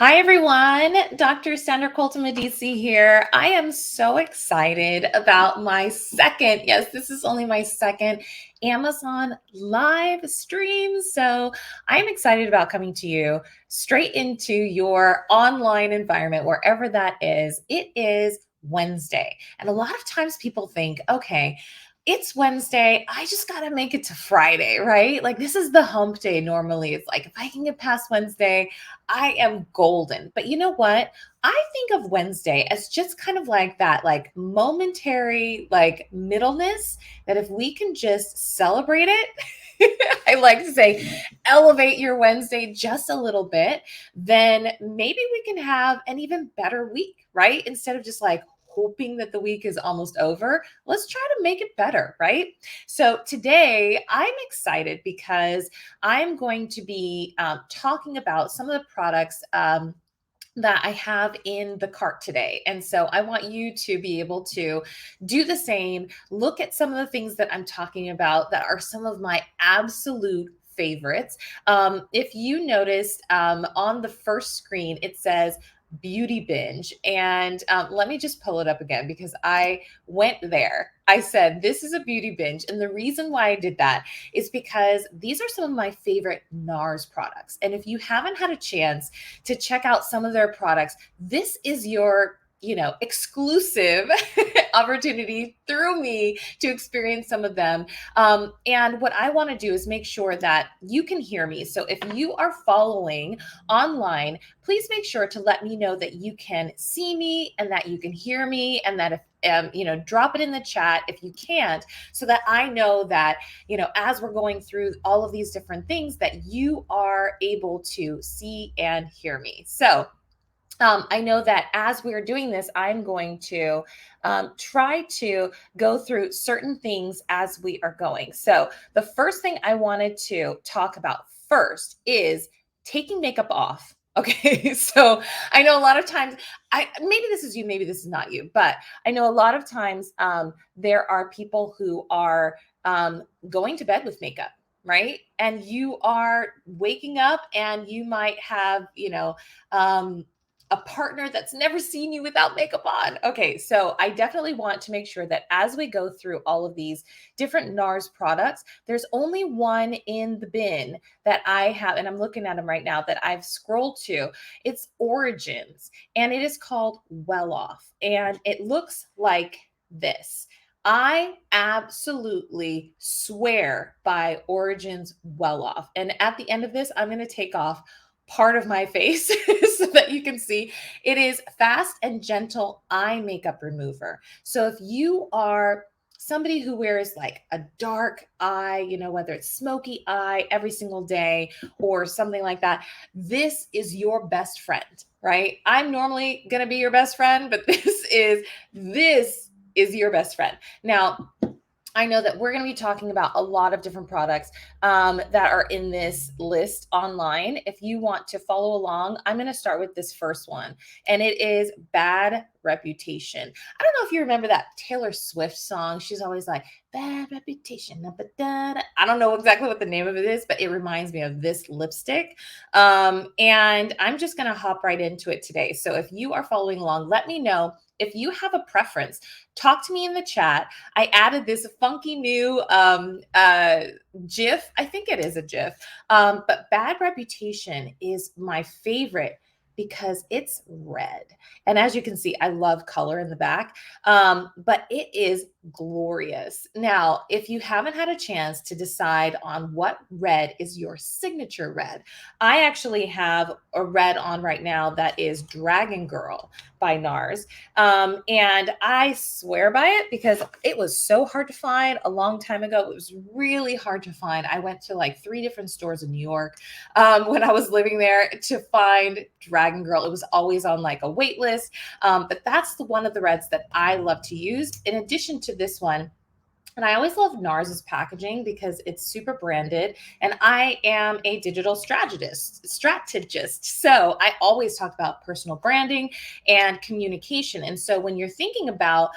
Hi, everyone. Dr. Sandra Colton-Medici here. I am so excited about my second, yes, this is only my second Amazon live stream. So I'm excited about coming to you straight into your online environment, wherever that is. It is Wednesday. And a lot of times people think, okay, it's Wednesday. I just got to make it to Friday, right? Like this is the hump day normally. It's like if I can get past Wednesday, I am golden. But you know what? I think of Wednesday as just kind of like that, like momentary, like middleness that if we can just celebrate it, I like to say, elevate your Wednesday just a little bit, then maybe we can have an even better week, right? Instead of just like hoping that the week is almost over, let's try to make it better, right? So today I'm excited because I'm going to be talking about some of the products that I have in the cart today. And so I want you to be able to do the same. Look at some of the things that I'm talking about that are some of my absolute favorites. If you noticed on the first screen, it says beauty binge. And let me just pull it up again because I went there. I said, this is a beauty binge. And the reason why I did that is because these are some of my favorite Nars products. And if you haven't had a chance to check out some of their products, this is your exclusive opportunity through me to experience some of them. And what I want to do is make sure that you can hear me. So if you are following online, please make sure to let me know that you can see me and that you can hear me, and that if drop it in the chat if you can't, so that I know that, as we're going through all of these different things, that you are able to see and hear me. So I know that as we're doing this, I'm going to try to go through certain things as we are going. So the first thing I wanted to talk about first is taking makeup off. Okay, so I know a lot of times, maybe this is you, maybe this is not you, but I know a lot of times there are people who are going to bed with makeup, right? And you are waking up and you might have, a partner that's never seen you without makeup on. Okay, so I definitely want to make sure that as we go through all of these different Nars products, there's only one in the bin that I have, and I'm looking at them right now, that I've scrolled to. It's Origins, and it is called Well Off, and it looks like this. I absolutely swear by Origins Well Off. And at the end of this, I'm going to take off part of my face so that you can see. It is fast and gentle eye makeup remover. So if you are somebody who wears like a dark eye, whether it's smoky eye every single day or something like that, this is your best friend, right? I'm normally going to be your best friend, but this is your best friend. Now, I know that we're going to be talking about a lot of different products that are in this list online. If you want to follow along, I'm going to start with this first one, and it is Bad Reputation. I don't know if you remember that Taylor Swift song. She's always like, Bad Reputation. I don't know exactly what the name of it is, but it reminds me of this lipstick. And I'm just going to hop right into it today. So if you are following along, let me know if you have a preference. Talk to me in the chat. I added this funky new GIF. I think it is a GIF. But Bad Reputation is my favorite because it's red. And as you can see, I love color in the back, but it is glorious. Now, if you haven't had a chance to decide on what red is your signature red, I actually have a red on right now that is Dragon Girl by Nars. And I swear by it because it was so hard to find a long time ago. It was really hard to find. I went to like 3 different stores in New York when I was living there to find Dragon Girl. It was always on like a wait list. But that's one of the reds that I love to use. In addition to this one, and I always love Nars's packaging because it's super branded, and I am a digital strategist. So I always talk about personal branding and communication. And so when you're thinking about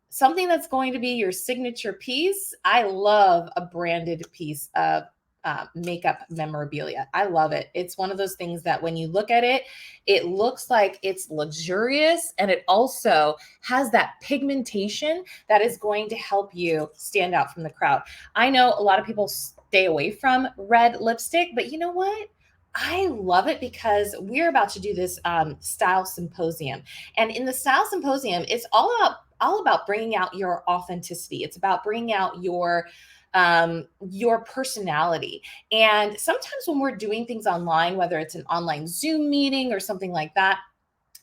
something that's going to be your signature piece, I love a branded piece of makeup memorabilia. I love it. It's one of those things that when you look at it, it looks like it's luxurious, and it also has that pigmentation that is going to help you stand out from the crowd. I know a lot of people stay away from red lipstick, but you know what? I love it because we're about to do this style symposium. And in the style symposium, it's all about bringing out your authenticity. It's about bringing out your personality. And sometimes when we're doing things online, whether it's an online Zoom meeting or something like that,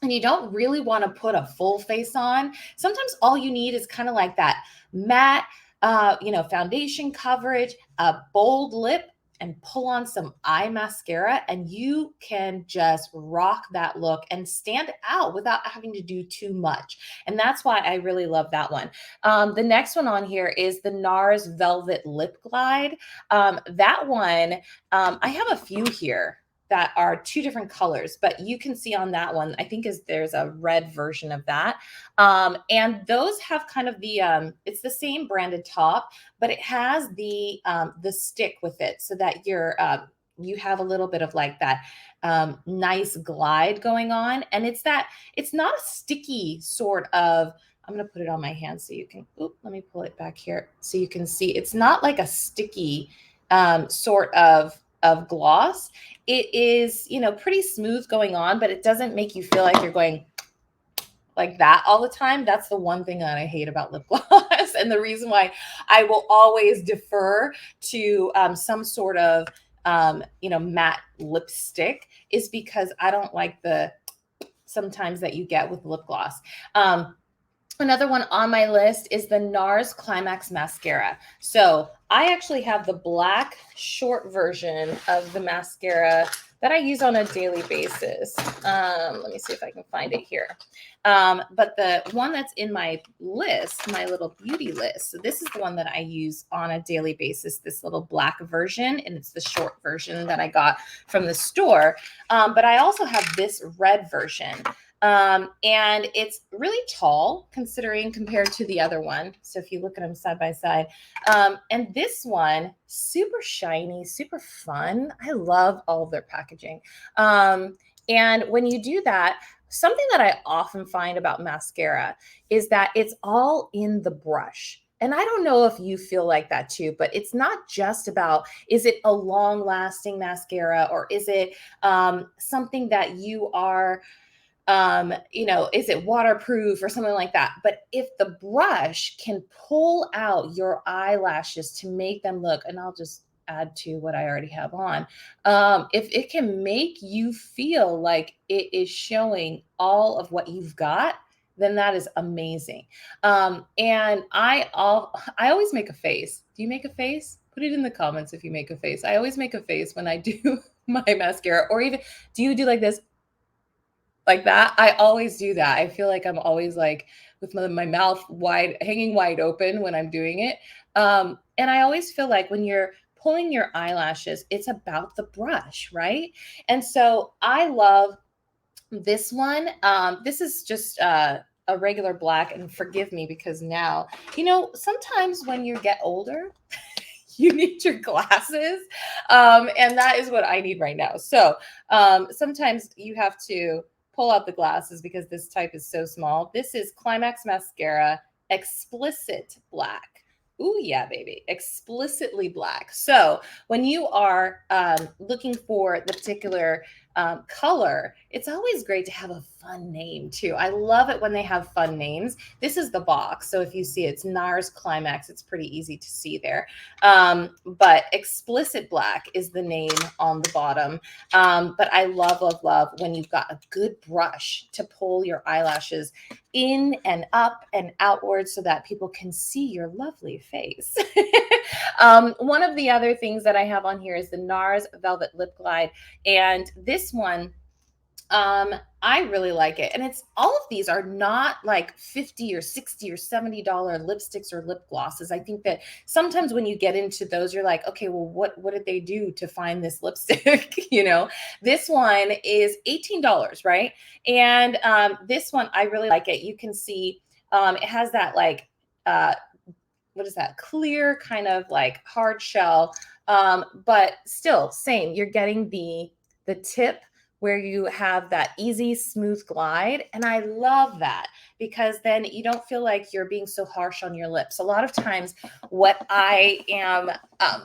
and you don't really want to put a full face on, sometimes all you need is kind of like that matte, foundation coverage, a bold lip, and pull on some eye mascara, and you can just rock that look and stand out without having to do too much. And that's why I really love that one. The next one on here is the Nars Velvet Lip Glide. That one, I have a few here that are two different colors, but you can see on that one, I think there's a red version of that. And those have kind of the, it's the same branded top, but it has the stick with it so that you have a little bit of like that nice glide going on. And it's not a sticky sort of, I'm going to put it on my hand so you can, let me pull it back here so you can see. It's not like a sticky sort of gloss. It is, pretty smooth going on, but it doesn't make you feel like you're going like that all the time. That's the one thing that I hate about lip gloss. And the reason why I will always defer to some sort of, matte lipstick is because I don't like the sometimes that you get with lip gloss. Another one on my list is the Nars Climax Mascara. So I actually have the black short version of the mascara that I use on a daily basis. Let me see if I can find it here. But the one that's in my list, my little beauty list, so this is the one that I use on a daily basis, this little black version, and it's the short version that I got from the store. But I also have this red version. And it's really tall considering compared to the other one. So if you look at them side by side, and this one, super shiny, super fun. I love all of their packaging. And when you do that, something that I often find about mascara is that it's all in the brush. And I don't know if you feel like that too, but it's not just about, is it a long lasting mascara or is it something that you are, is it waterproof or something like that? But if the brush can pull out your eyelashes to make them look, and I'll just add to what I already have on, if it can make you feel like it is showing all of what you've got, then that is amazing. And I always make a face. Do you make a face? Put it in the comments if you make a face. I always make a face when I do my mascara, or even, do you do like this? Like that? I always do that. I feel like I'm always like with my mouth hanging wide open when I'm doing it. And I always feel like when you're pulling your eyelashes, it's about the brush, right? And so I love this one. This is just a regular black, and forgive me because now, sometimes when you get older, you need your glasses. And that is what I need right now. So sometimes you have to pull out the glasses because this type is so small. This is Climax Mascara Explicit Black. Ooh, yeah, baby. Explicitly black. So when you are looking for the particular color, it's always great to have a fun name too. I love it when they have fun names. This is the box. So if you see it's Nars Climax, it's pretty easy to see there. But Explicit Black is the name on the bottom. But I love, love, love when you've got a good brush to pull your eyelashes in and up and outwards so that people can see your lovely face. One of the other things that I have on here is the Nars Velvet Lip Glide. And this one, I really like it. And all of these are not like $50 or $60 or $70 lipsticks or lip glosses. I think that sometimes when you get into those, you're like, okay, well, what did they do to find this lipstick? This one is $18, right? And this one, I really like it. You can see it has that like, what is that? Clear kind of like hard shell But still, same. You're getting the tip where you have that easy, smooth glide. And I love that because then you don't feel like you're being so harsh on your lips. A lot of times, what I am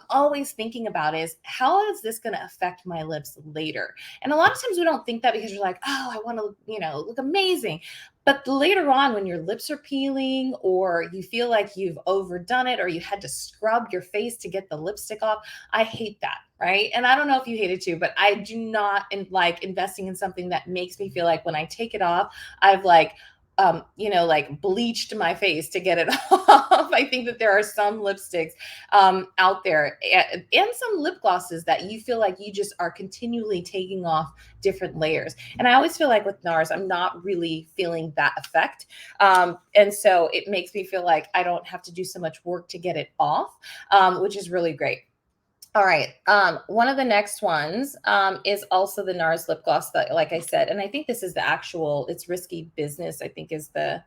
always thinking about is how is this going to affect my lips later? And a lot of times we don't think that because you're like, oh, I want to, look amazing. But later on, when your lips are peeling or you feel like you've overdone it or you had to scrub your face to get the lipstick off, I hate that, right? And I don't know if you hate it too, but I do not like investing in something that makes me feel like when I take it off, I've like bleached my face to get it off. I think that there are some lipsticks out there and some lip glosses that you feel like you just are continually taking off different layers. And I always feel like with Nars, I'm not really feeling that effect. And so it makes me feel like I don't have to do so much work to get it off, which is really great. All right. One of the next ones is also the Nars lip gloss that, like I said, and I think this is the actual, it's Risky Business, I think is the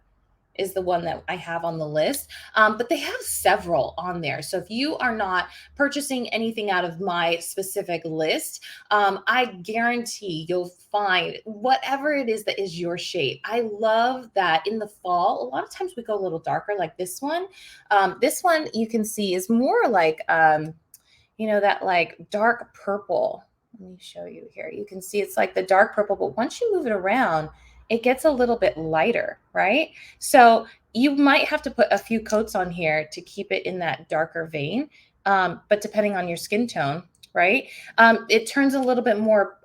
one that I have on the list. But they have several on there. So if you are not purchasing anything out of my specific list, I guarantee you'll find whatever it is that is your shade. I love that in the fall, a lot of times we go a little darker like this one. This one you can see is more like, that like dark purple. Let me show you here. You can see it's like the dark purple, but once you move it around, it gets a little bit lighter, right? So you might have to put a few coats on here to keep it in that darker vein. But depending on your skin tone, right? It turns a little bit more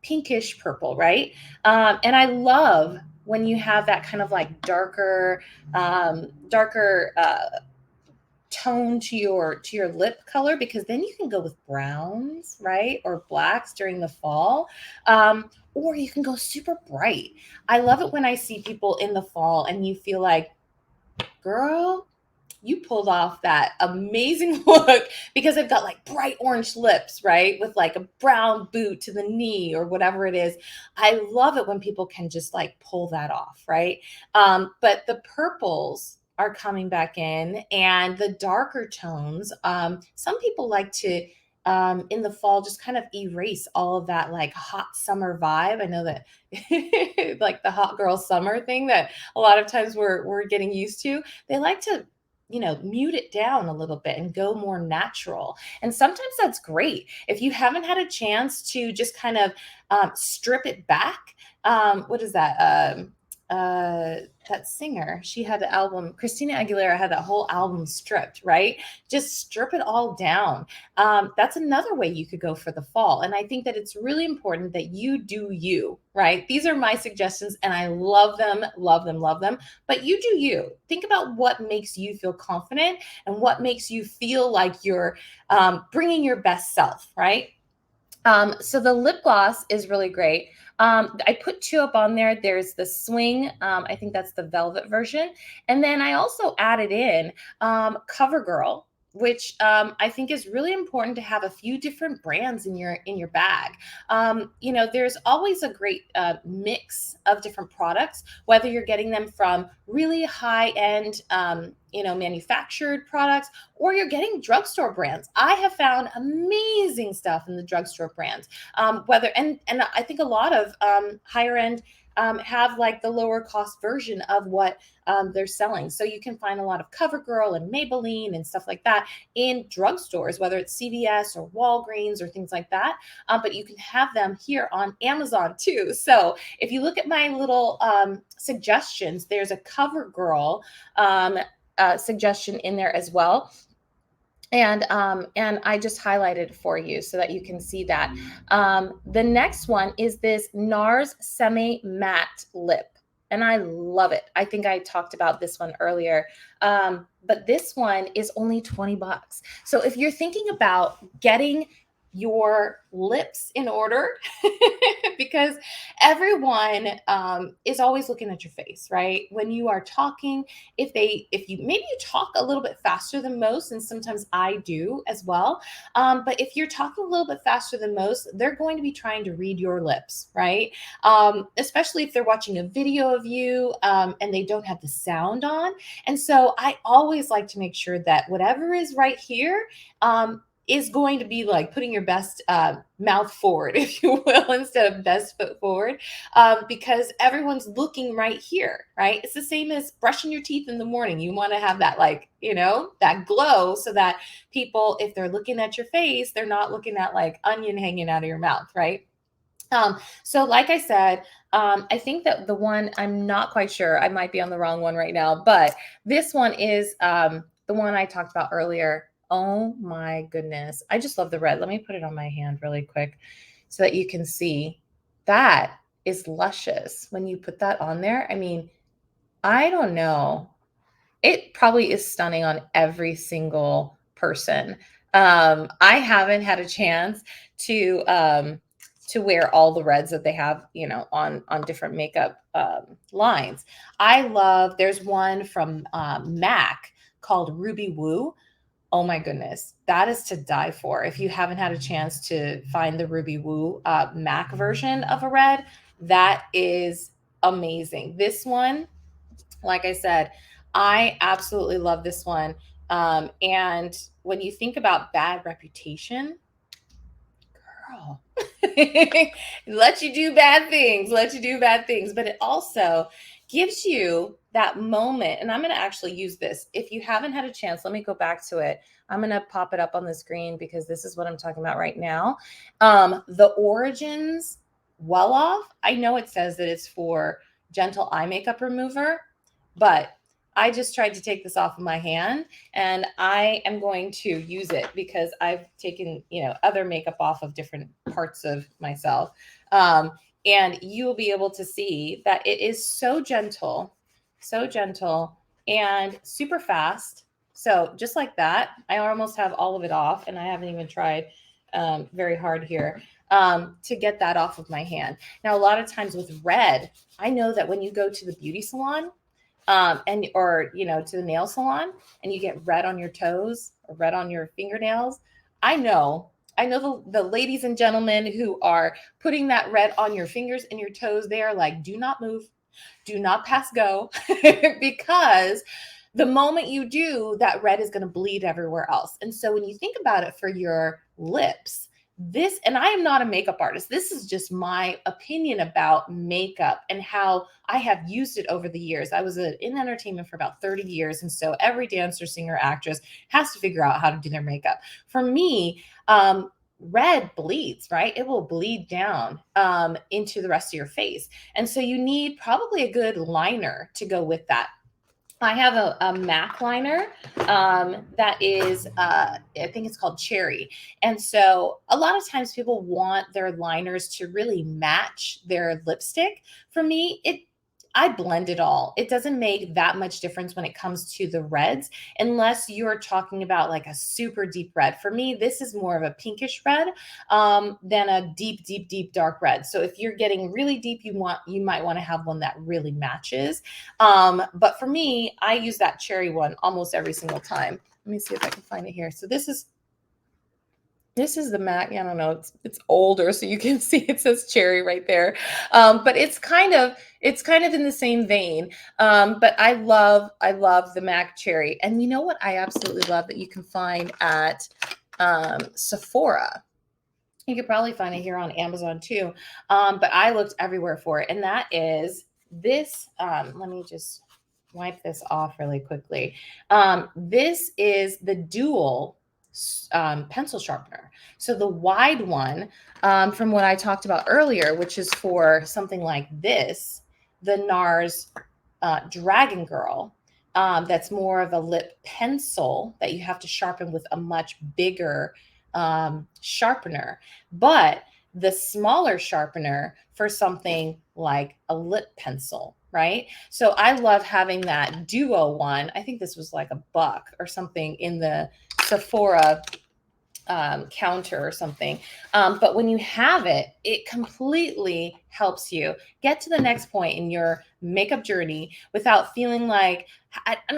pinkish purple, right? And I love when you have that kind of like darker tone to your lip color, because then you can go with browns, right, or blacks during the fall, or you can go super bright. I love it when I see people in the fall and you feel like, girl, you pulled off that amazing look because they've got like bright orange lips, right, with like a brown boot to the knee or whatever it is. I love it when people can just like pull that off, right? But the purples are coming back in and the darker tones. Some people like to in the fall just kind of erase all of that like hot summer vibe. I know that like the hot girl summer thing that a lot of times we're getting used to. They like to mute it down a little bit and go more natural. And sometimes that's great. If you haven't had a chance to just kind of strip it back, what is that? That singer, she had the album, Christina Aguilera had that whole album stripped, right? Just strip it all down. That's another way you could go for the fall. And I think that it's really important that you do you, right? These are my suggestions and I love them, love them, love them. But you do you. Think about what makes you feel confident and what makes you feel like you're bringing your best self, right? So the lip gloss is really great. I put two up on there. There's the Swing. I think that's the velvet version. And then I also added in CoverGirl, which I think is really important to have a few different brands in your bag. There's always a great mix of different products, whether you're getting them from really high-end manufactured products, or you're getting drugstore brands. I have found amazing stuff in the drugstore brands. And I think a lot of higher end have like the lower cost version of what they're selling. So you can find a lot of CoverGirl and Maybelline and stuff like that in drugstores, whether it's CVS or Walgreens or things like that. But you can have them here on Amazon too. So if you look at my little suggestions, there's a CoverGirl suggestion in there as well. And I just highlighted for you so that you can see that. The next one is this Nars Semi Matte Lip. And I love it. I think I talked about this one earlier. But this one is only $20. So if you're thinking about getting your lips in order, because everyone is always looking at your face, right? When you are talking, if you maybe you talk a little bit faster than most, and sometimes I do as well. But if you're talking a little bit faster than most, they're going to be trying to read your lips, right? Especially if they're watching a video of you and they don't have the sound on. And so I always like to make sure that whatever is right here, is going to be like putting your best mouth forward, if you will, instead of best foot forward, because everyone's looking right here, right? It's the same as brushing your teeth in the morning. You want to have that, like, you know, that glow, so that people, if they're looking at your face, they're not looking at like onion hanging out of your mouth, right? So like I said, I think that the one, I'm not quite sure, I might be on the wrong one right now, but this one is the one I talked about earlier. Oh my goodness. I just love the red. Let me put it on my hand really quick so that you can see. That is luscious when you put that on there. I mean, I don't know. It probably is stunning on every single person. I haven't had a chance to wear all the reds that they have, you know, on different makeup lines. I love. There's one from MAC called Ruby Woo. Oh my goodness, that is to die for. If you haven't had a chance to find the Ruby Woo MAC version of a red, that is amazing. This one, like I said, I absolutely love this one. And when you think about bad reputation, girl, let you do bad things, let you do bad things. But it also gives you that moment. And I'm going to actually use this. If you haven't had a chance, let me go back to it. I'm going to pop it up on the screen because this is what I'm talking about right now. The Origins Well Off. I know it says that it's for gentle eye makeup remover, but I just tried to take this off of my hand, and I am going to use it because I've taken, you know, other makeup off of different parts of myself. And you will be able to see that it is so gentle and super fast. So just like that, I almost have all of it off, and I haven't even tried very hard here to get that off of my hand. Now, a lot of times with red, I know that when you go to the beauty salon, and or you know, to the nail salon, and you get red on your toes or red on your fingernails, I know the ladies and gentlemen who are putting that red on your fingers and your toes, they are like, do not move, do not pass go, because the moment you do, that red is going to bleed everywhere else. And so when you think about it for your lips, this, and I am not a makeup artist, this is just my opinion about makeup and how I have used it over the years. I was in entertainment for about 30 years. And so every dancer, singer, actress has to figure out how to do their makeup. For me, red bleeds, right? It will bleed down into the rest of your face. And so you need probably a good liner to go with that. I have a MAC liner that is, I think it's called Cherry. And so a lot of times people want their liners to really match their lipstick. For me, I blend it all. It doesn't make that much difference when it comes to the reds, unless you're talking about like a super deep red. For me, this is more of a pinkish red than a deep, deep, deep dark red. So if you're getting really deep, you might want to have one that really matches. But for me, I use that cherry one almost every single time. Let me see if I can find it here. So this is the MAC. I don't know. It's older, so you can see it says cherry right there. But it's kind of in the same vein. But I love the MAC cherry. And you know what I absolutely love that you can find at Sephora. You could probably find it here on Amazon too. But I looked everywhere for it, and that is this. Let me just wipe this off really quickly. This is the dual pencil sharpener. So the wide one, from what I talked about earlier, which is for something like this, the Nars Dragon Girl, that's more of a lip pencil that you have to sharpen with a much bigger sharpener. But the smaller sharpener for something like a lip pencil, right? So I love having that duo one. I think this was like $1 or something in the Sephora counter or something. But when you have it, it completely helps you get to the next point in your makeup journey without feeling like,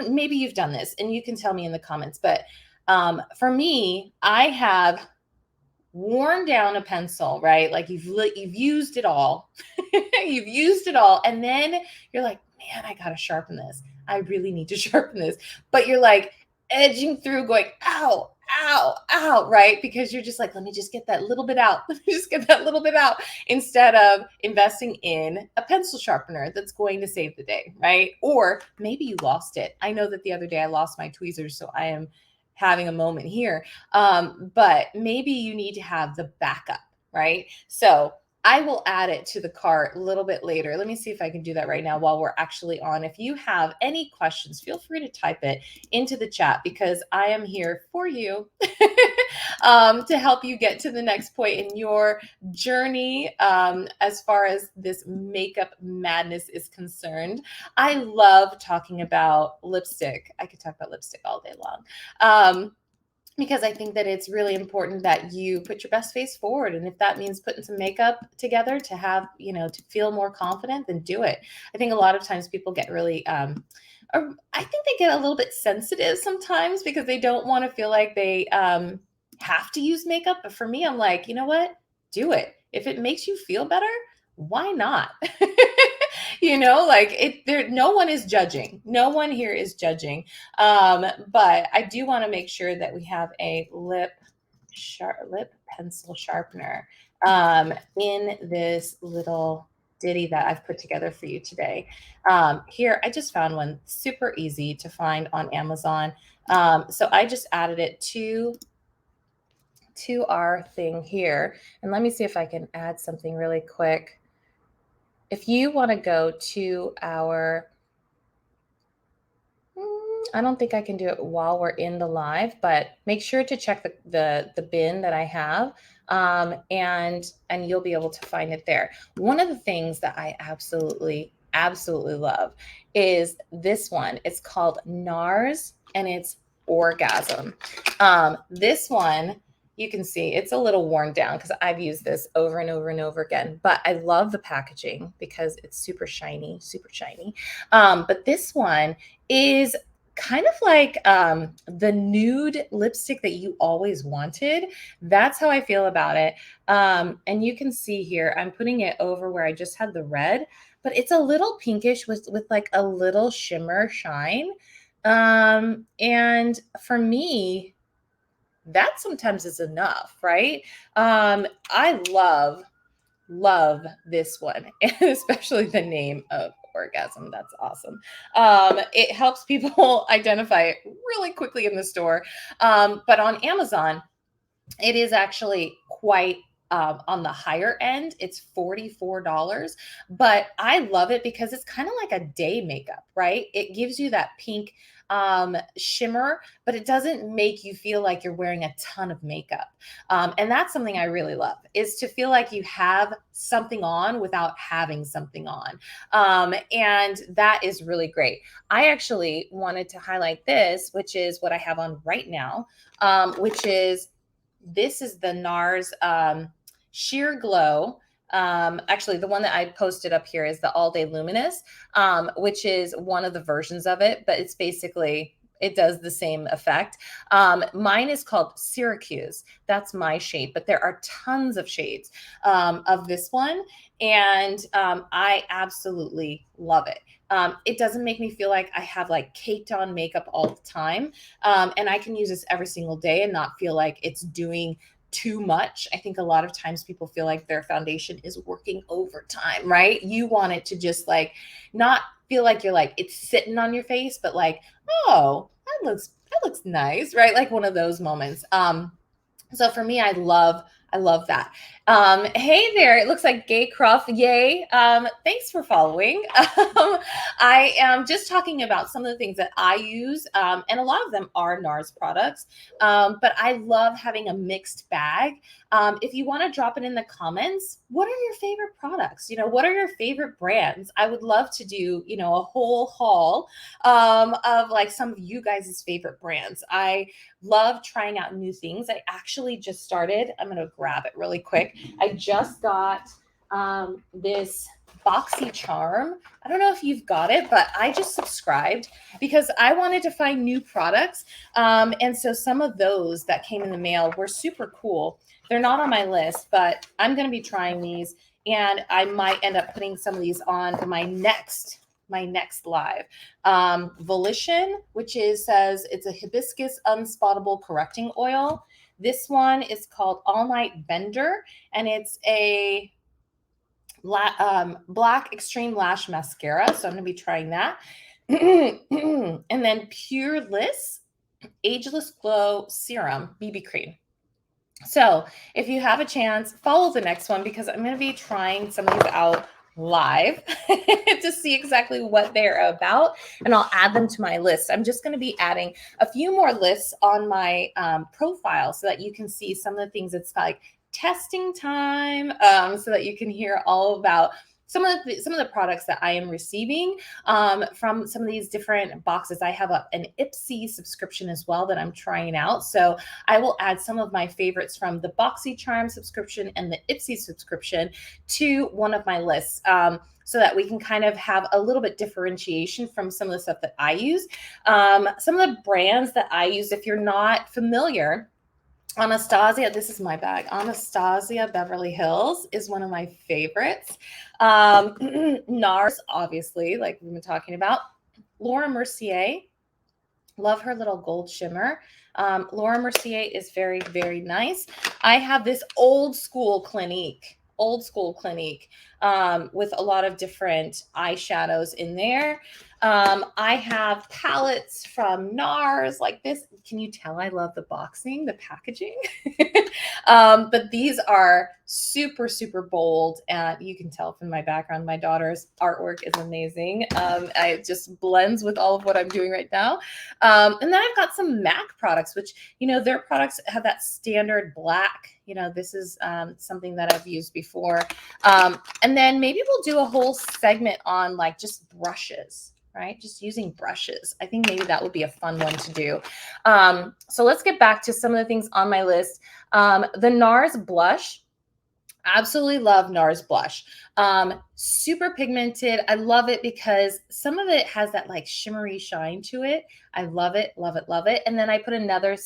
maybe you've done this and you can tell me in the comments, but for me, I have worn down a pencil, right? Like you've used it all. You've used it all. And then you're like, man, I got to sharpen this. I really need to sharpen this. But you're like edging through going, ow, ow, right? Because you're just like, let me just get that little bit out. Let me just get that little bit out instead of investing in a pencil sharpener that's going to save the day, right? Or maybe you lost it. I know that the other day I lost my tweezers, so I am having a moment here. But maybe you need to have the backup, right? So I will add it to the cart a little bit later. Let me see if I can do that right now while we're actually on. If you have any questions, feel free to type it into the chat because I am here for you to help you get to the next point in your journey as far as this makeup madness is concerned. I love talking about lipstick. I could talk about lipstick all day long. Because I think that it's really important that you put your best face forward. And if that means putting some makeup together to have, to feel more confident, then do it. I think a lot of times people get really, or I think they get a little bit sensitive sometimes because they don't want to feel like they have to use makeup. But for me, I'm like, you know what? Do it. If it makes you feel better, why not? No one is judging. No one here is judging. But I do want to make sure that we have a lip pencil sharpener in this little ditty that I've put together for you today. Here, I just found one super easy to find on Amazon. So I just added it to our thing here. And let me see if I can add something really quick. If you want to go to our, I don't think I can do it while we're in the live, but make sure to check the bin that I have, and you'll be able to find it there. One of the things that I absolutely love is this one. It's called Nars, and it's Orgasm. This one, you can see it's a little worn down because I've used this over and over and over again, but I love the packaging because it's super shiny. But this one is kind of like the nude lipstick that you always wanted. That's how I feel about it. And you can see here, I'm putting it over where I just had the red, but it's a little pinkish with like a little shimmer shine. And for me, that sometimes is enough, right? I love this one, especially the name of Orgasm. That's awesome. It helps people identify it really quickly in the store. But on Amazon, it is actually quite on the higher end. It's $44, but I love it because it's kind of like a day makeup, right? It gives you that pink shimmer, but it doesn't make you feel like you're wearing a ton of makeup. And that's something I really love, is to feel like you have something on without having something on. And that is really great. I actually wanted to highlight this, which is what I have on right now, this is the Nars Sheer Glow. Actually, the one that I posted up here is the All Day Luminous, which is one of the versions of it, but it's basically, it does the same effect. Mine is called Syracuse. That's my shade, but there are tons of shades of this one, and I absolutely love it. It doesn't make me feel like I have like caked on makeup all the time. And I can use this every single day and not feel like it's doing too much. I think a lot of times people feel like their foundation is working overtime, right? You want it to just like not feel like you're like it's sitting on your face, but like, oh, that looks nice, right? Like one of those moments. So for me, I love that. Hey there, it looks like Gay Cruff. Yay. Thanks for following. I am just talking about some of the things that I use, and a lot of them are Nars products, but I love having a mixed bag. If you want to drop it in the comments, what are your favorite products? What are your favorite brands? I would love to do, a whole haul of like some of you guys' favorite brands. I love trying out new things. I actually just started, I'm going to grab it really quick. I just got this Boxy Charm. I don't know if you've got it, but I just subscribed because I wanted to find new products. And so some of those that came in the mail were super cool. They're not on my list, but I'm going to be trying these, and I might end up putting some of these on my next my next live. Volition, which says it's a hibiscus unspottable correcting oil. This one is called All Night Bender, and it's a black extreme lash mascara. So I'm going to be trying that. And then Pure Bliss Ageless Glow Serum BB Cream. So if you have a chance, follow the next one, because I'm going to be trying some of these out live to see exactly what they're about, and I'll add them to my list. I'm just going to be adding a few more lists on my profile so that you can see some of the things. It's like testing time, so that you can hear all about some of the products that I am receiving from some of these different boxes. I have an Ipsy subscription as well that I'm trying out. So I will add some of my favorites from the BoxyCharm subscription and the Ipsy subscription to one of my lists, so that we can kind of have a little bit differentiation from some of the stuff that I use. Some of the brands that I use, if you're not familiar, Anastasia, this is my bag. Anastasia Beverly Hills is one of my favorites. Nars, obviously, like we've been talking about. Laura Mercier, love her little gold shimmer. Laura Mercier is very, very nice. I have this old school Clinique with a lot of different eyeshadows in there. I have palettes from Nars like this. Can you tell I love the boxing, the packaging? But these are super, super bold. And you can tell from my background, my daughter's artwork is amazing. It just blends with all of what I'm doing right now. And then I've got some MAC products, which, you know, their products have that standard black. You know, this is something that I've used before. And then maybe we'll do a whole segment on like just brushes, right? Just using brushes. I think maybe that would be a fun one to do. So let's get back to some of the things on my list. The Nars Blush. Absolutely love Nars Blush. Super pigmented. I love it because some of it has that like shimmery shine to it. I love it, love it, love it. And then I put another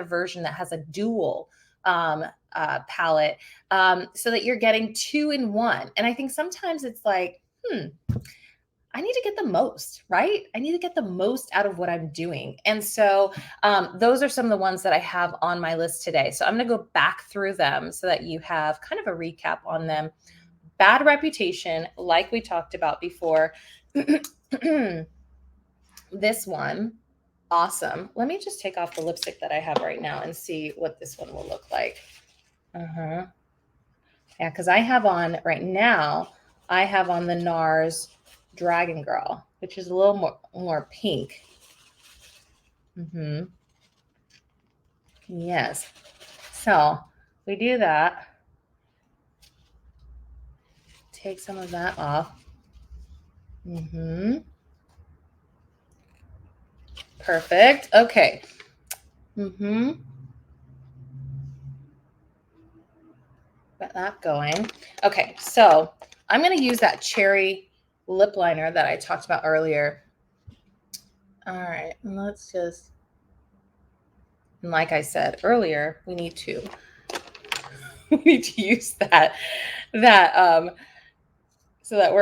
version that has a dual palette, so that you're getting 2-in-1. And I think sometimes it's like, I need to get the most, right? I need to get the most out of what I'm doing. And so those are some of the ones that I have on my list today. So I'm going to go back through them so that you have kind of a recap on them. Bad Reputation, like we talked about before. This one, awesome. Let me just take off the lipstick that I have right now and see what this one will look like. Yeah, because I have on right now, I have on the Nars Dragon Girl, which is a little more pink. Yes. So we do that. Take some of that off. Perfect. Okay. Got that going. Okay, so I'm going to use that cherry lip liner that I talked about earlier. All right, and let's just, and like I said earlier, we need to use that so that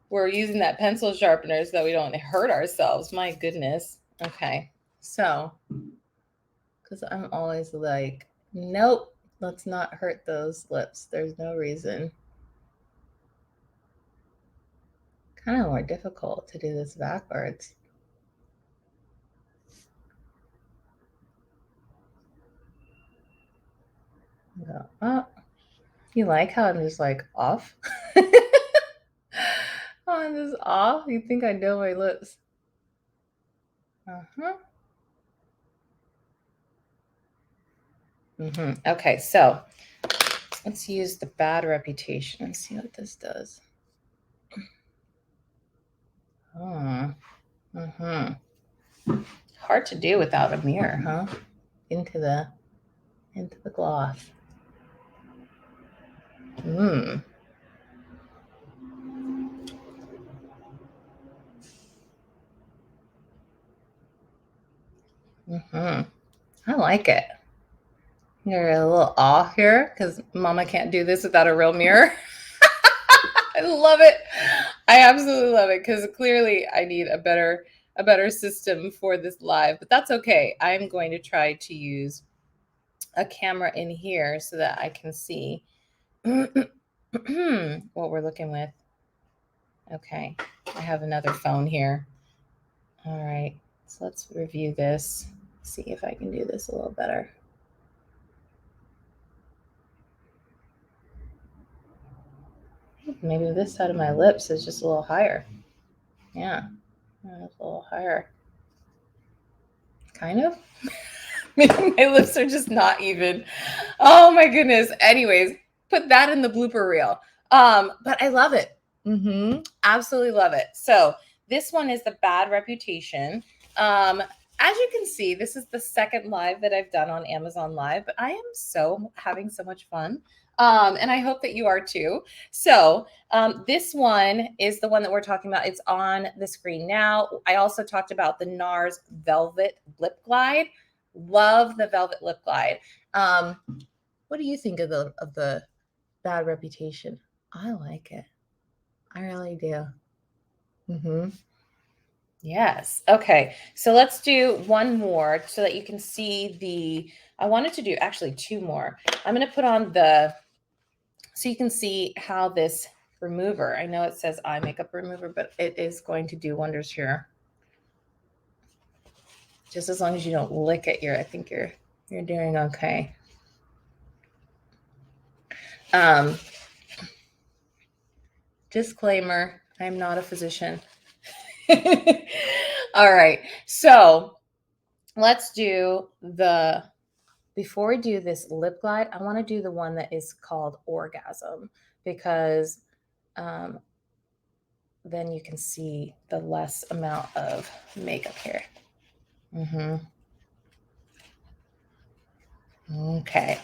we're using that pencil sharpener so that we don't hurt ourselves. My goodness. Okay, so because I'm always like, nope, let's not hurt those lips. There's no reason. Kind of more difficult to do this backwards. Go up. You like how I'm just like off? Oh, I'm just off? You think I know my lips? Okay, so let's use the Bad Reputation and see what this does. Hard to do without a mirror, huh? Into the gloss. I like it. You're a little off here because Mama can't do this without a real mirror. I love it. I absolutely love it because clearly I need a better system for this live, but that's okay. I'm going to try to use a camera in here so that I can see what we're looking with. Okay, I have another phone here. All right, so let's review this. See if I can do this a little better. Maybe this side of my lips is just a little higher. Yeah, it's a little higher. Kind of. Maybe my lips are just not even. Oh my goodness. Anyways, put that in the blooper reel. But I love it. Absolutely love it. So this one is the Bad Reputation. As you can see, this is the second live that I've done on Amazon Live, but I am having so much fun. And I hope that you are too. So this one is the one that we're talking about. It's on the screen now. I also talked about the Nars Velvet Lip Glide. Love the Velvet Lip Glide. What do you think of the Bad Reputation? I like it. I really do. Yes. Okay. So let's do one more so that you can see I wanted to do actually two more. I'm going to put on so you can see how this remover, I know it says eye makeup remover, but it is going to do wonders here. Just as long as you don't lick it, I think you're doing okay. Disclaimer, I'm not a physician. All right. So let's do before we do this lip glide, I want to do the one that is called Orgasm because then you can see the less amount of makeup here. Okay.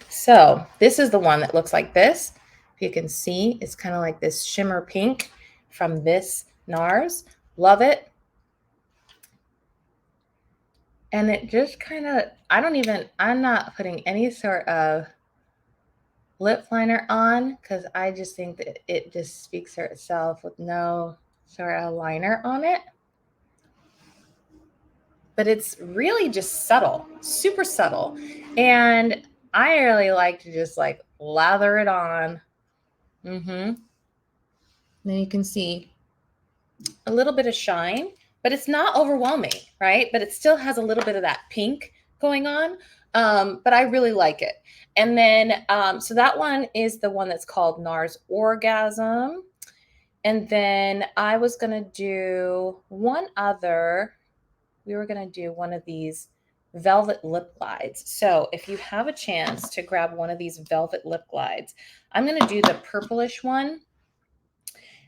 So this is the one that looks like this. If you can see, it's kind of like this shimmer pink from this Nars. Love it. And it just kind of, I'm not putting any sort of lip liner on because I just think that it just speaks for itself with no sort of liner on it. But it's really just subtle, super subtle. And I really like to just like lather it on. Then you can see a little bit of shine, but it's not overwhelming, right? But it still has a little bit of that pink going on. But I really like it. And then, so that one is the one that's called Nars Orgasm. And then I was going to do one other. We were going to do one of these velvet lip glides. So if you have a chance to grab one of these velvet lip glides, I'm going to do the purplish one.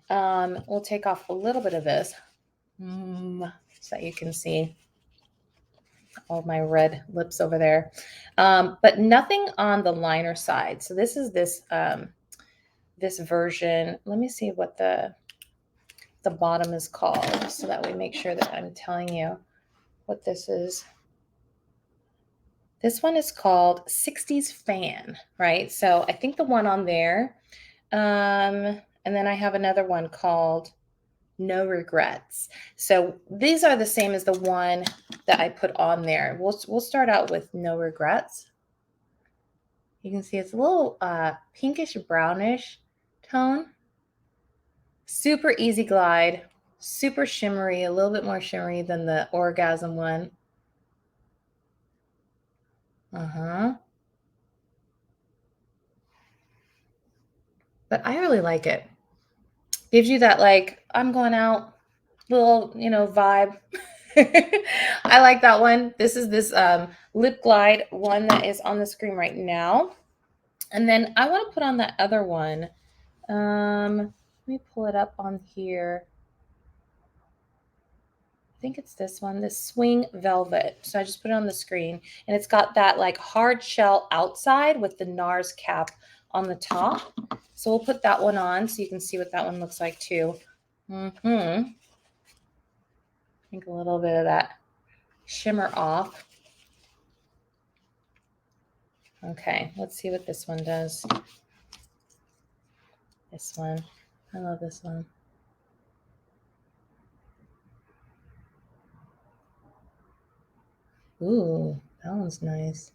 We'll take off a little bit of this so that you can see all of my red lips over there. But nothing on the liner side. So this is this version. Let me see what the bottom is called so that we make sure that I'm telling you what this is. This one is called 60s Fan, right? So I think the one on there, and then I have another one called No Regrets. So these are the same as the one that I put on there. We'll start out with No Regrets. You can see it's a little pinkish brownish tone. Super easy glide, super shimmery, a little bit more shimmery than the Orgasm one. But I really like it. Gives you that like, I'm going out little, vibe. I like that one. This is this lip glide one that is on the screen right now. And then I want to put on that other one. Let me pull it up on here. I think it's this one, this Swing Velvet. So I just put it on the screen and it's got that like hard shell outside with the Nars cap on the top. So we'll put that one on so you can see what that one looks like too. I think a little bit of that shimmer off. Okay, let's see what this one does. This one, I love this one. Ooh, that one's nice.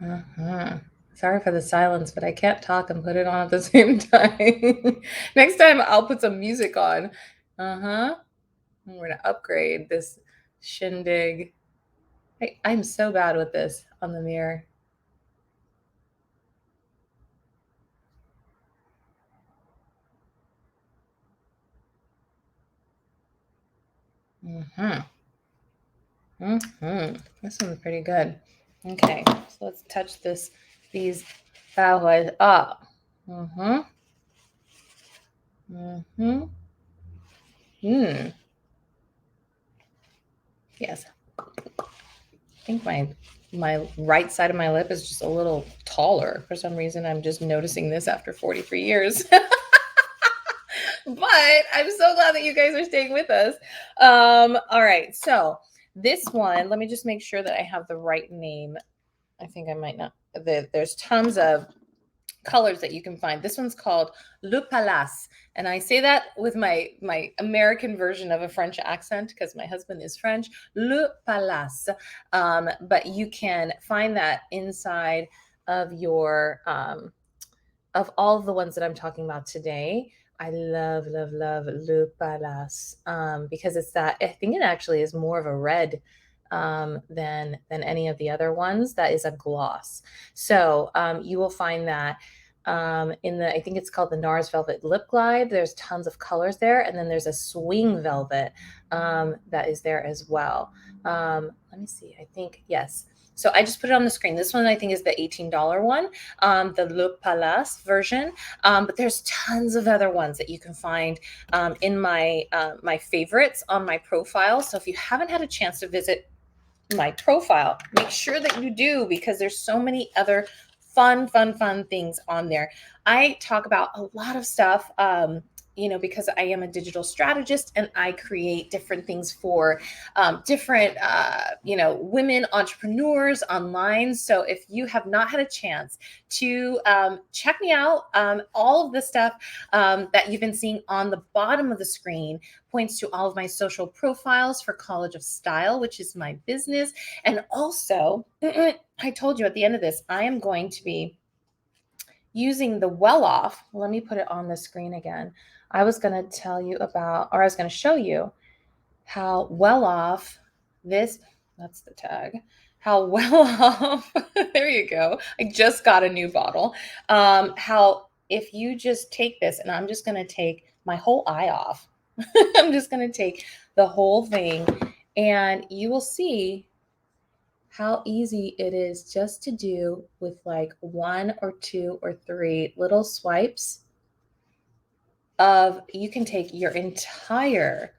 Uh-huh. Sorry for the silence, but I can't talk and put it on at the same time. Next time I'll put some music on. Uh-huh. We're gonna upgrade this shindig. I'm so bad with this on the mirror. Mm-hmm. Mm-hmm. This one's pretty good. Okay, so let's touch these bad boys up. Mm-hmm. Mm-hmm. Mm. Yes. I think my right side of my lip is just a little taller. For some reason, I'm just noticing this after 43 years. But I'm so glad that you guys are staying with us. All right, so this one, let me just make sure that I have the right name. I think I might not. There's tons of colors that you can find. This one's called Le Palace, and I say that with my American version of a French accent because my husband is French. Le Palace, but you can find that inside of your of all of the ones that I'm talking about today. I love, love, love Le Palace because it's that. I think it actually is more of a red than any of the other ones. That is a gloss. So you will find that in the. I think it's called the Nars Velvet Lip Glide. There's tons of colors there, and then there's a Swing Velvet that is there as well. Let me see. I think yes. So I just put it on the screen. This one I think is the $18 one, the Le Palace version. But there's tons of other ones that you can find in my favorites on my profile. So if you haven't had a chance to visit my profile, make sure that you do because there's so many other fun things on there. I talk about a lot of stuff. Because I am a digital strategist and I create different things for different, women entrepreneurs online. So if you have not had a chance to check me out, all of the stuff that you've been seeing on the bottom of the screen points to all of my social profiles for College of Style, which is my business. And also, I told you at the end of this, I am going to be using the Well Off. Let me put it on the screen again. I was going to tell you about, or I was going to show you how well off this, that's the tag, how well off, there you go. I just got a new bottle. How if you just take this, and I'm just going to take my whole eye off, I'm just going to take the whole thing, and you will see how easy it is just to do with like one or two or three little swipes of, you can take your entire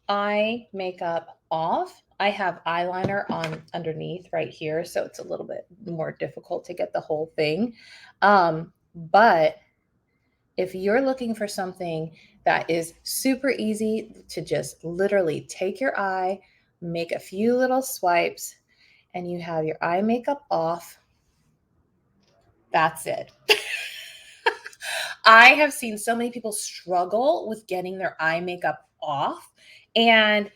eye makeup off. I have eyeliner on underneath right here, so it's a little bit more difficult to get the whole thing. But if you're looking for something that is super easy to just literally take your eye, make a few little swipes, and you have your eye makeup off, that's it. I have seen so many people struggle with getting their eye makeup off. And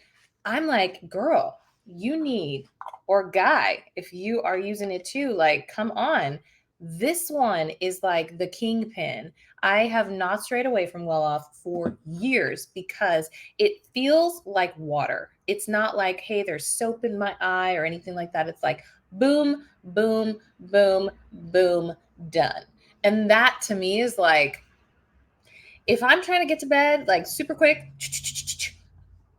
I'm like, girl, you need, or guy, if you are using it too, like, come on. This one is like the kingpin. I have not strayed away from Well Off for years because it feels like water. It's not like, hey, there's soap in my eye or anything like that. It's like boom, boom, boom, boom, done. And that to me is like, if I'm trying to get to bed like super quick,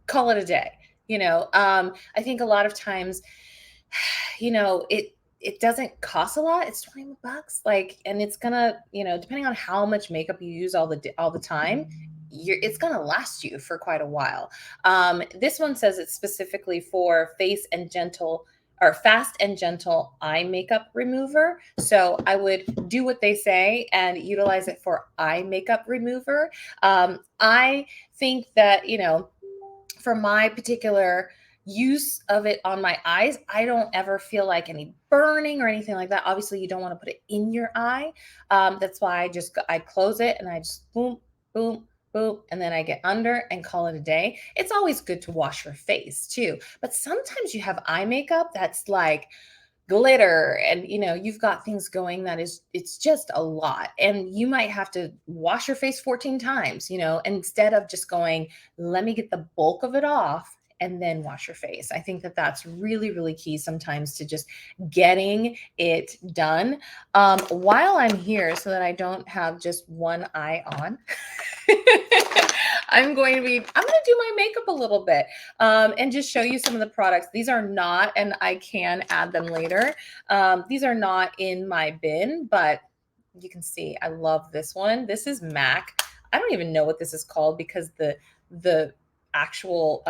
call it a day. I think a lot of times, it doesn't cost a lot. It's $20, like, and it's gonna, depending on how much makeup you use all the time, it's gonna last you for quite a while. This one says it's specifically for face and gentle or fast and gentle eye makeup remover. So I would do what they say and utilize it for eye makeup remover. I think that, for my particular use of it on my eyes, I don't ever feel like any burning or anything like that. Obviously, you don't want to put it in your eye. That's why I close it and I just boom, boom, boop, and then I get under and call it a day. It's always good to wash your face too. But sometimes you have eye makeup that's like glitter and you've got things going that it's just a lot, and you might have to wash your face 14 times, instead of just going, let me get the bulk of it off and then wash your face. I think that that's really, really key sometimes to just getting it done while I'm here, so that I don't have just one eye on. I'm going to do my makeup a little bit and just show you some of the products. These are not, and I can add them later. These are not in my bin, but you can see I love this one. This is MAC. I don't even know what this is called, because the actual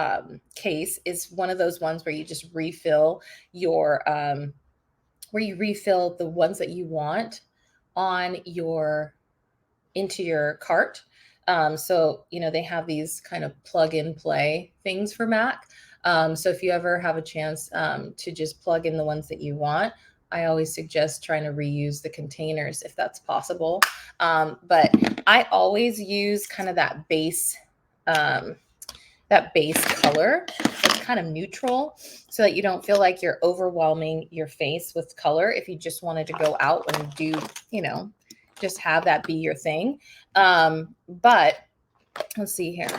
case is one of those ones where you just refill your where you refill the ones that you want on into your cart. So, they have these kind of plug and play things for Mac. So if you ever have a chance to just plug in the ones that you want, I always suggest trying to reuse the containers if that's possible. But I always use kind of that base color. It's kind of neutral, so that you don't feel like you're overwhelming your face with color if you just wanted to go out and do, just have that be your thing. But let's see here.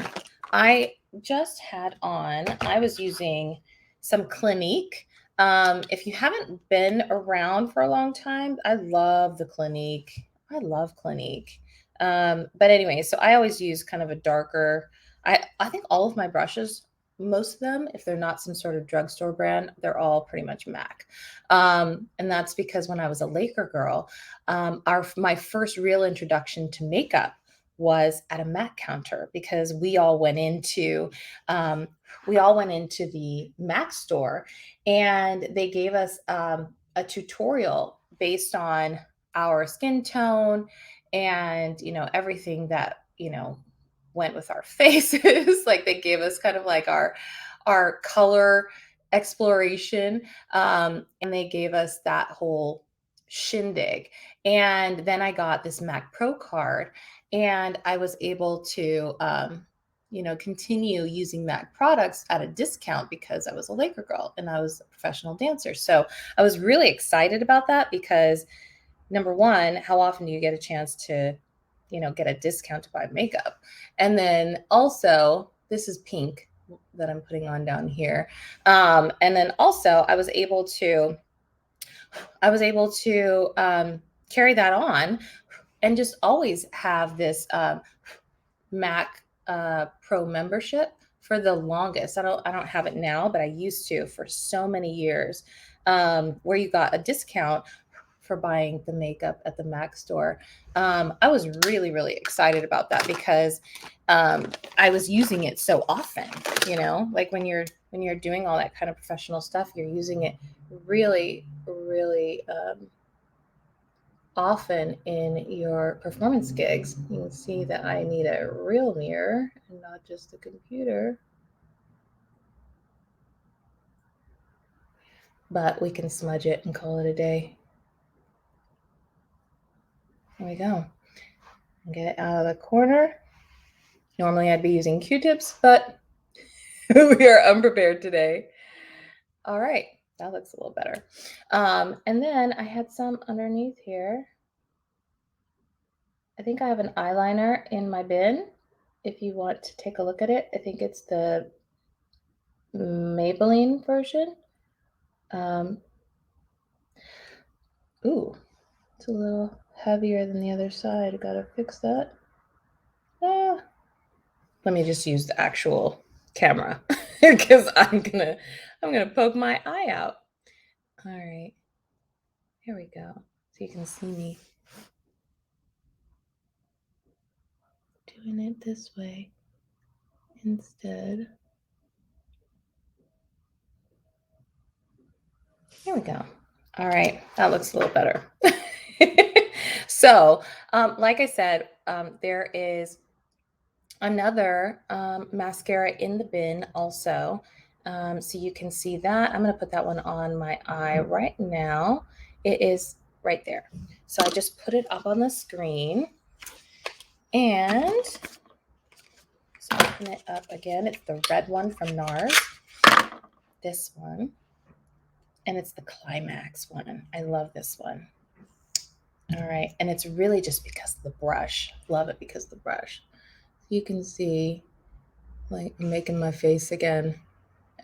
I just had on, I was using some Clinique. If you haven't been around for a long time, I love the Clinique. I love Clinique. But anyway, so I always use kind of a darker, I think all of my brushes, most of them, if they're not some sort of drugstore brand, they're all pretty much MAC. And that's because when I was a Laker girl, my first real introduction to makeup was at a MAC counter, because we all went into the MAC store, and they gave us a tutorial based on our skin tone and everything that went with our faces. Like, they gave us kind of like our color exploration, and they gave us that whole shindig. And then I got this Mac Pro card, and I was able to continue using Mac products at a discount, because I was a Laker girl and I was a professional dancer. So I was really excited about that, because number one, how often do you get a chance to get a discount to buy makeup? And then also, this is pink that I'm putting on down here. And then also I was able to carry that on and just always have this Mac Pro membership for the longest. I don't have it now, but I used to for so many years, where you got a discount for buying the makeup at the MAC store. I was really, really excited about that, because I was using it so often. Like when you're doing all that kind of professional stuff, you're using it really, really often in your performance gigs. You can see that I need a real mirror and not just a computer. But we can smudge it and call it a day. There we go. Get it out of the corner. Normally I'd be using Q-tips, but we are unprepared today. All right, that looks a little better. And then I had some underneath here. I think I have an eyeliner in my bin. If you want to take a look at it, I think it's the Maybelline version. Ooh, it's a little heavier than the other side. I gotta fix that. Let me just use the actual camera, because I'm gonna poke my eye out. All right, here we go. So you can see me doing it this way instead. Here we go. All right, that looks a little better. So, like I said, there is another mascara in the bin also. So you can see that. I'm going to put that one on my eye right now. It is right there. So I just put it up on the screen. And Open it up again. It's the red one from Nars. This one. And it's the Climax one. I love this one. All right. And it's really just because of the brush. Love it because of the brush. You can see, like, I'm making my face again.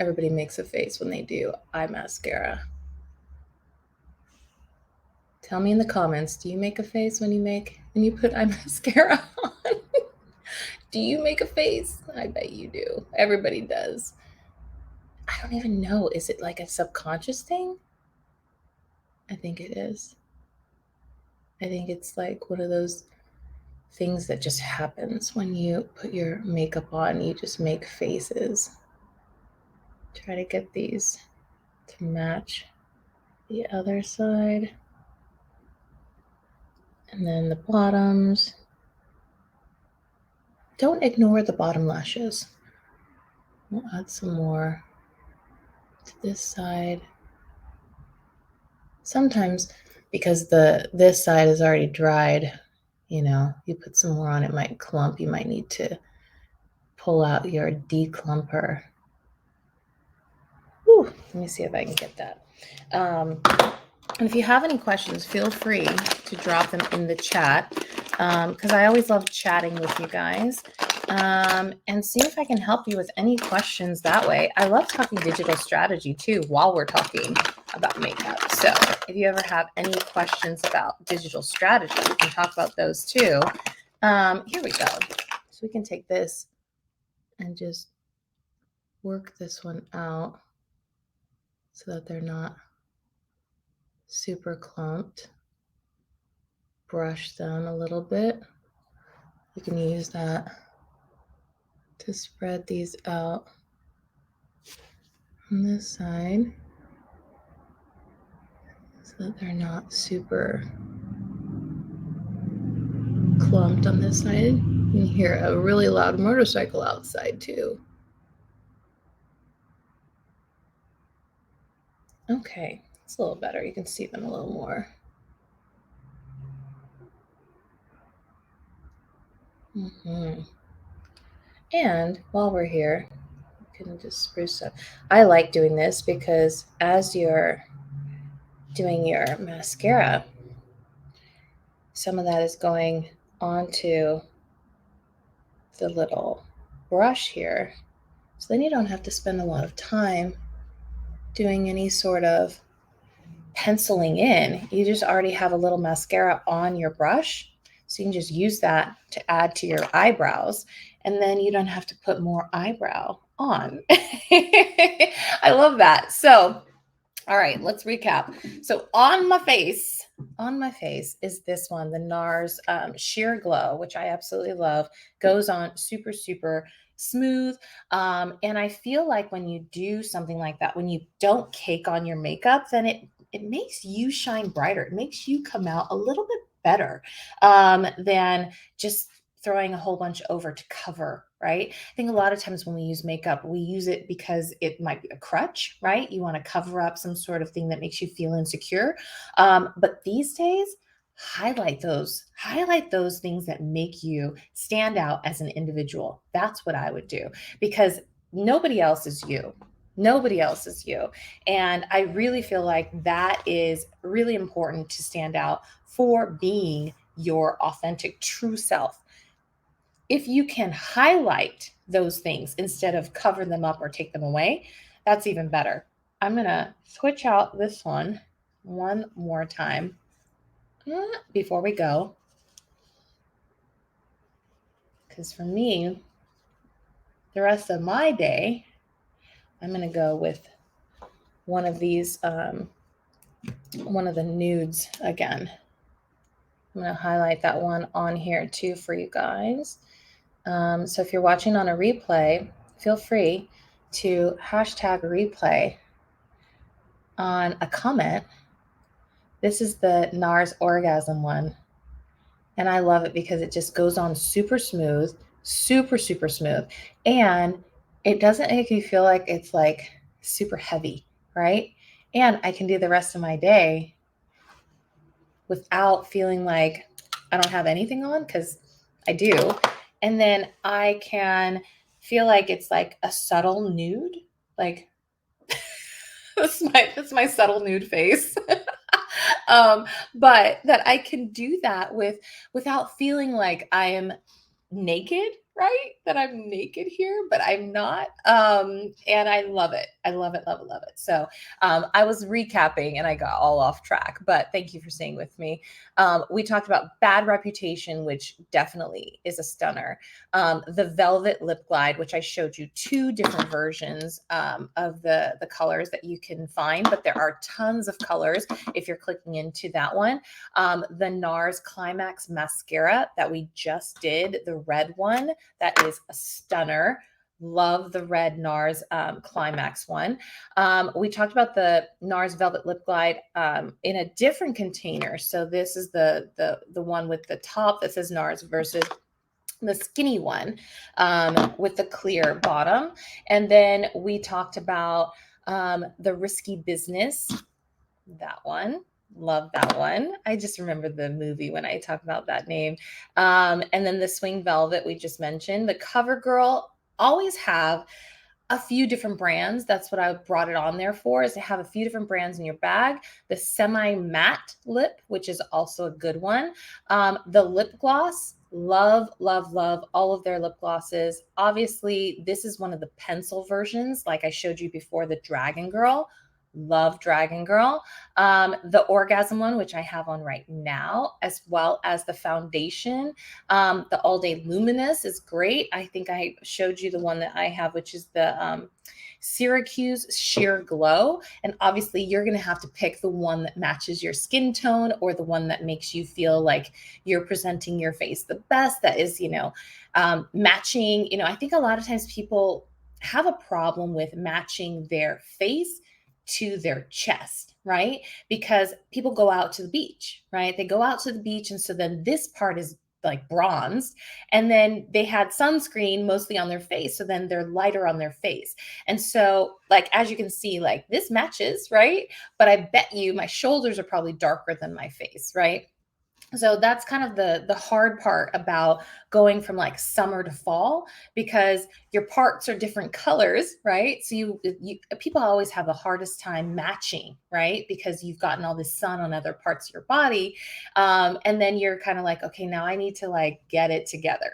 Everybody makes a face when they do eye mascara. Tell me in the comments, do you make a face when you put eye mascara on? Do you make a face? I bet you do. Everybody does. I don't even know. Is it like a subconscious thing? I think it is. I think it's like one of those things that just happens when you put your makeup on. You just make faces. Try to get these to match the other side. And then the bottoms. Don't ignore the bottom lashes. We'll add some more to this side. Sometimes because this side is already dried, you put some more on, it might clump. You might need to pull out your declumper. Whew, let me see if I can get that. And if you have any questions, feel free to drop them in the chat, because I always love chatting with you guys, and see if I can help you with any questions that way. I love talking digital strategy too while we're talking about makeup. So if you ever have any questions about digital strategy, we can talk about those too. Here we go. So we can take this and just work this one out so that they're not super clumped. Brush them a little bit. You can use that to spread these out on this side so that they're not super clumped on this side. You can hear a really loud motorcycle outside too. Okay, it's a little better. You can see them a little more. And while we're here, you can just spruce up. I like doing this because as you're doing your mascara, some of that is going onto the little brush here. So then you don't have to spend a lot of time doing any sort of penciling in. You just already have a little mascara on your brush. So you can just use that to add to your eyebrows. And then you don't have to put more eyebrow on. I love that. So, all right, let's recap. So on my face is this one, the Nars Sheer Glow, which I absolutely love. Goes on super, super smooth. And I feel like when you do something like that, when you don't cake on your makeup, then it makes you shine brighter. It makes you come out a little bit better than just throwing a whole bunch over to cover, right? I think a lot of times when we use makeup, we use it because it might be a crutch, right? You want to cover up some sort of thing that makes you feel insecure. But these days, highlight those things that make you stand out as an individual. That's what I would do, because nobody else is you. Nobody else is you. And I really feel like that is really important to stand out for being your authentic, true self. If you can highlight those things instead of cover them up or take them away, that's even better. I'm going to switch out this one more time before we go. Because for me, the rest of my day, I'm going to go with one of these, one of the nudes again. I'm going to highlight that one on here too for you guys. So if you're watching on a replay, feel free to hashtag replay on a comment. This is the Nars Orgasm one. And I love it because it just goes on super smooth, super, super smooth. And it doesn't make you feel like it's like super heavy, right? And I can do the rest of my day without feeling like I don't have anything on, because I do. And then I can feel like it's like a subtle nude. Like that's my subtle nude face. But that I can do that without feeling like I am naked, right? That I'm naked here, but I'm not. And I love it. I love it, love it, love it. So I was recapping and I got all off track, but thank you for staying with me. We talked about Bad Reputation, which definitely is a stunner. The Velvet Lip Glide, which I showed you two different versions of the colors that you can find, but there are tons of colors if you're clicking into that one. The Nars Climax Mascara that we just did, the red one, that is a stunner. Love the red Nars Climax one. We talked about the Nars Velvet Lip Glide in a different container. So this is the one with the top that says Nars versus the skinny one with the clear bottom. And then we talked about the Risky Business, that one. Love that one. I just remember the movie when I talk about that name. And then the Swing Velvet we just mentioned. The CoverGirl, always have a few different brands. That's what I brought it on there for, is to have a few different brands in your bag. The Semi Matte Lip, which is also a good one. The lip gloss, love, love, love all of their lip glosses. Obviously, this is one of the pencil versions, like I showed you before, the Dragon Girl. Love Dragon Girl. The Orgasm one, which I have on right now, as well as the foundation. The All Day Luminous is great. I think I showed you the one that I have, which is the Syracuse Sheer Glow. And obviously you're going to have to pick the one that matches your skin tone, or the one that makes you feel like you're presenting your face the best. That is, matching. I think a lot of times people have a problem with matching their face to their chest, right? Because people go out to the beach, right? They go out to the beach. And so then this part is like bronzed, and then they had sunscreen mostly on their face. So then they're lighter on their face. And so, like, as you can see, like this matches, right? But I bet you my shoulders are probably darker than my face, right? So that's kind of the hard part about going from like summer to fall, because your parts are different colors, right? So you people always have the hardest time matching, right? Because you've gotten all this sun on other parts of your body, and then you're kind of like, okay, now I need to like get it together.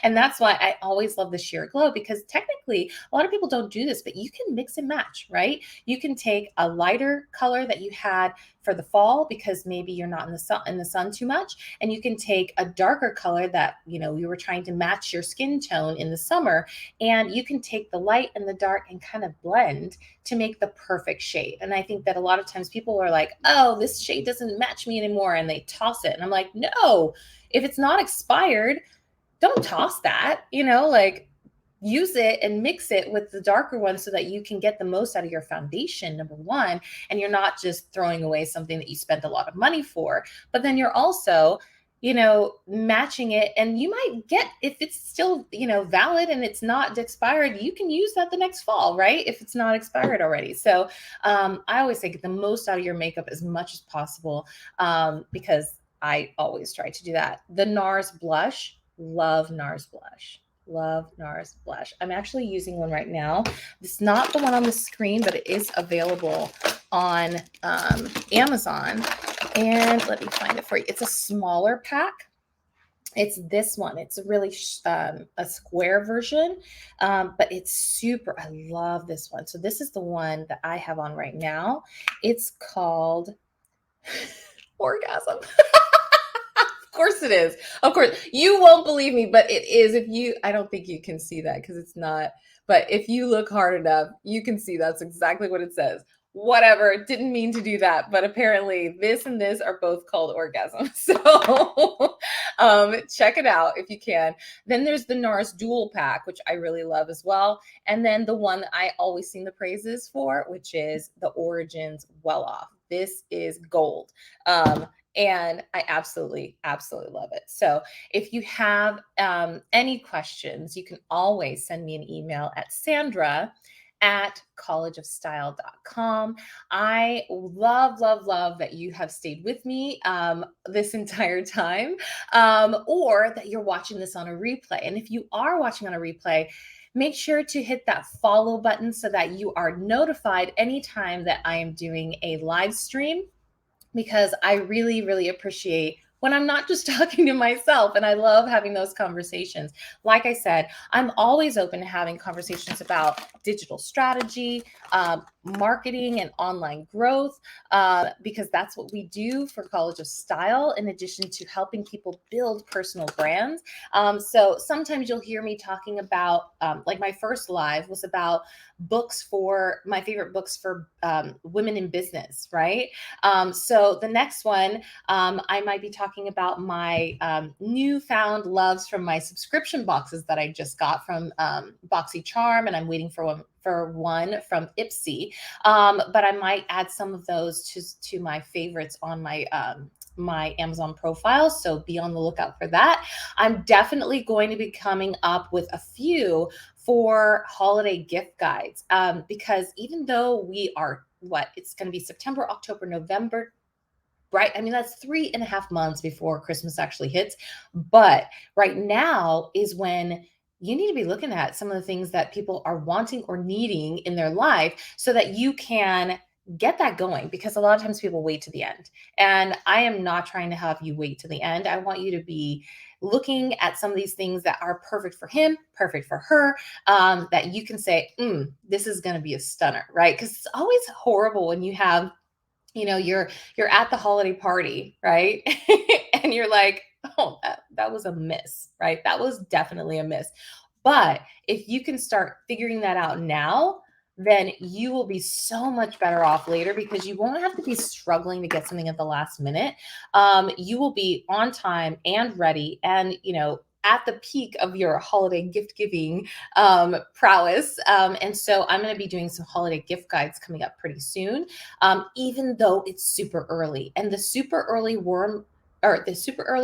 And that's why I always love the Sheer Glow, because technically a lot of people don't do this, but you can mix and match, right? You can take a lighter color that you had for the fall, because maybe you're not in the sun too much, and you can take a darker color that you were trying to match your skin tone in the summer, and you can take the light and the dark and kind of blend to make the perfect shade. And I think that a lot of times people are like, oh, this shade doesn't match me anymore, and they toss it. And I'm like, no, if it's not expired, don't toss that. Like, use it and mix it with the darker one so that you can get the most out of your foundation, number one, and you're not just throwing away something that you spent a lot of money for, but then you're also matching it. And you might get, if it's still valid and it's not expired, you can use that the next fall, right? If it's not expired already. So I always say get the most out of your makeup as much as possible, because I always try to do that. The Nars Blush, love Nars Blush. Love Nars Blush. I'm actually using one right now. It's not the one on the screen, but it is available on Amazon. And let me find it for you. It's a smaller pack. It's this one. It's a really a square version, but it's super. I love this one. So this is the one that I have on right now. It's called Orgasm. Of course it is. Of course. You won't believe me, but it is. I don't think you can see that because it's not, but if you look hard enough, you can see that's exactly what it says. Whatever. Didn't mean to do that, but apparently this and this are both called Orgasm. So check it out if you can. Then there's the Nars Dual Pack, which I really love as well. And then the one that I always sing the praises for, which is the Origins Well Off. This is gold. And I absolutely, absolutely love it. So if you have any questions, you can always send me an email at Sandra at collegeofstyle.com. I love that you have stayed with me this entire time, or that you're watching this on a replay. And if you are watching on a replay, make sure to hit that follow button so that you are notified anytime that I am doing a live stream, because I really appreciate when I'm not just talking to myself, and I love having those conversations. Like I said, I'm always open to having conversations about digital strategy, marketing, and online growth, because that's what we do for College of Style, in addition to helping people build personal brands. So sometimes you'll hear me talking about, like my first live was about books for my favorite books for women in business, right? So the next one, I might be talking about my newfound loves from my subscription boxes that I just got from BoxyCharm, and I'm waiting for one from Ipsy. But I might add some of those to my favorites on my Amazon profile. So be on the lookout for that. I'm definitely going to be coming up with a few for holiday gift guides, because even though we are, it's going to be September, October, November, right? I mean, that's 3.5 months before Christmas actually hits. But right now is when you need to be looking at some of the things that people are wanting or needing in their life so that you can get that going, because a lot of times people wait to the end. And I am not trying to have you wait to the end. I want you to be looking at some of these things that are perfect for him, perfect for her, that you can say, this is going to be a stunner, right? Because it's always horrible when you have, you're at the holiday party, right? And you're like, oh, that was a miss, right? That was definitely a miss. But if you can start figuring that out now, then you will be so much better off later, because you won't have to be struggling to get something at the last minute. You will be on time and ready, and at the peak of your holiday gift giving prowess. And so I'm going to be doing some holiday gift guides coming up pretty soon, even though it's super early, and the super early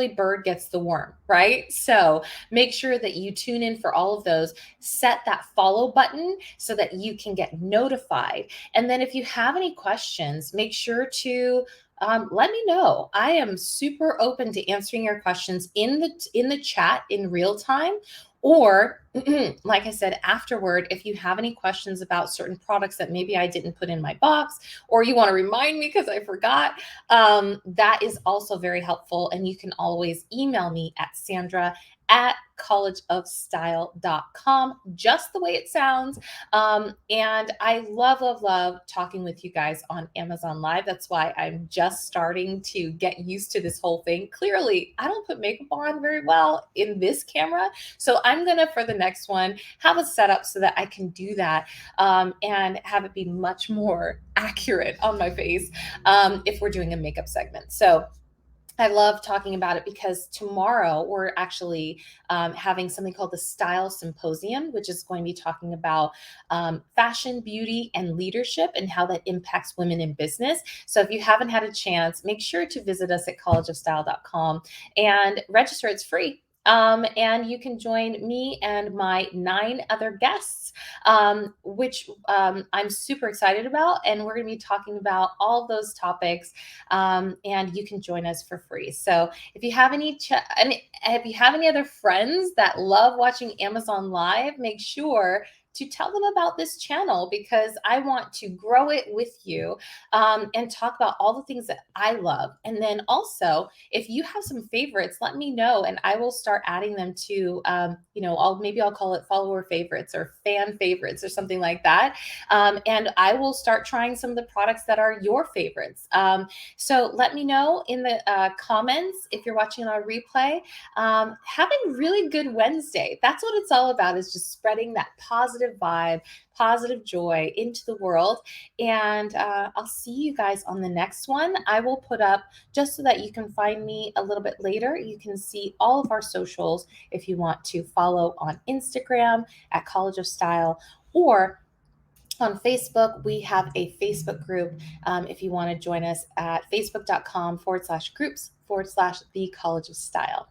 bird gets the worm, right? So make sure that you tune in for all of those. Set that follow button so that you can get notified. And then if you have any questions, make sure to let me know. I am super open to answering your questions in the chat in real time, or like I said, afterward, if you have any questions about certain products that maybe I didn't put in my box, or you want to remind me because I forgot, that is also very helpful. And you can always email me at Sandra@collegeofstyle.com, just the way it sounds. And I love talking with you guys on Amazon Live. That's why I'm just starting to get used to this whole thing. Clearly, I don't put makeup on very well in this camera. So I'm going to, for the next one, have a setup so that I can do that, and have it be much more accurate on my face, if we're doing a makeup segment. So I love talking about it, because tomorrow we're actually having something called the Style Symposium, which is going to be talking about fashion, beauty, and leadership, and how that impacts women in business. So if you haven't had a chance, make sure to visit us at collegeofstyle.com and register. It's free. And you can join me and my 9 other guests, which I'm super excited about. And we're going to be talking about all those topics, and you can join us for free. So if you have if you have any other friends that love watching Amazon Live, make sure to tell them about this channel, because I want to grow it with you, and talk about all the things that I love. And then also, if you have some favorites, let me know, and I will start adding them to, I'll call it follower favorites or fan favorites or something like that. And I will start trying some of the products that are your favorites. So let me know in the comments if you're watching on a replay. Have a really good Wednesday. That's what it's all about, is just spreading that positive vibe, positive joy into the world. And I'll see you guys on the next one. I will put up, just so that you can find me a little bit later, you can see all of our socials if you want to follow on Instagram at College of Style, or on Facebook. We have a Facebook group, if you want to join us at facebook.com/groups/the College of Style.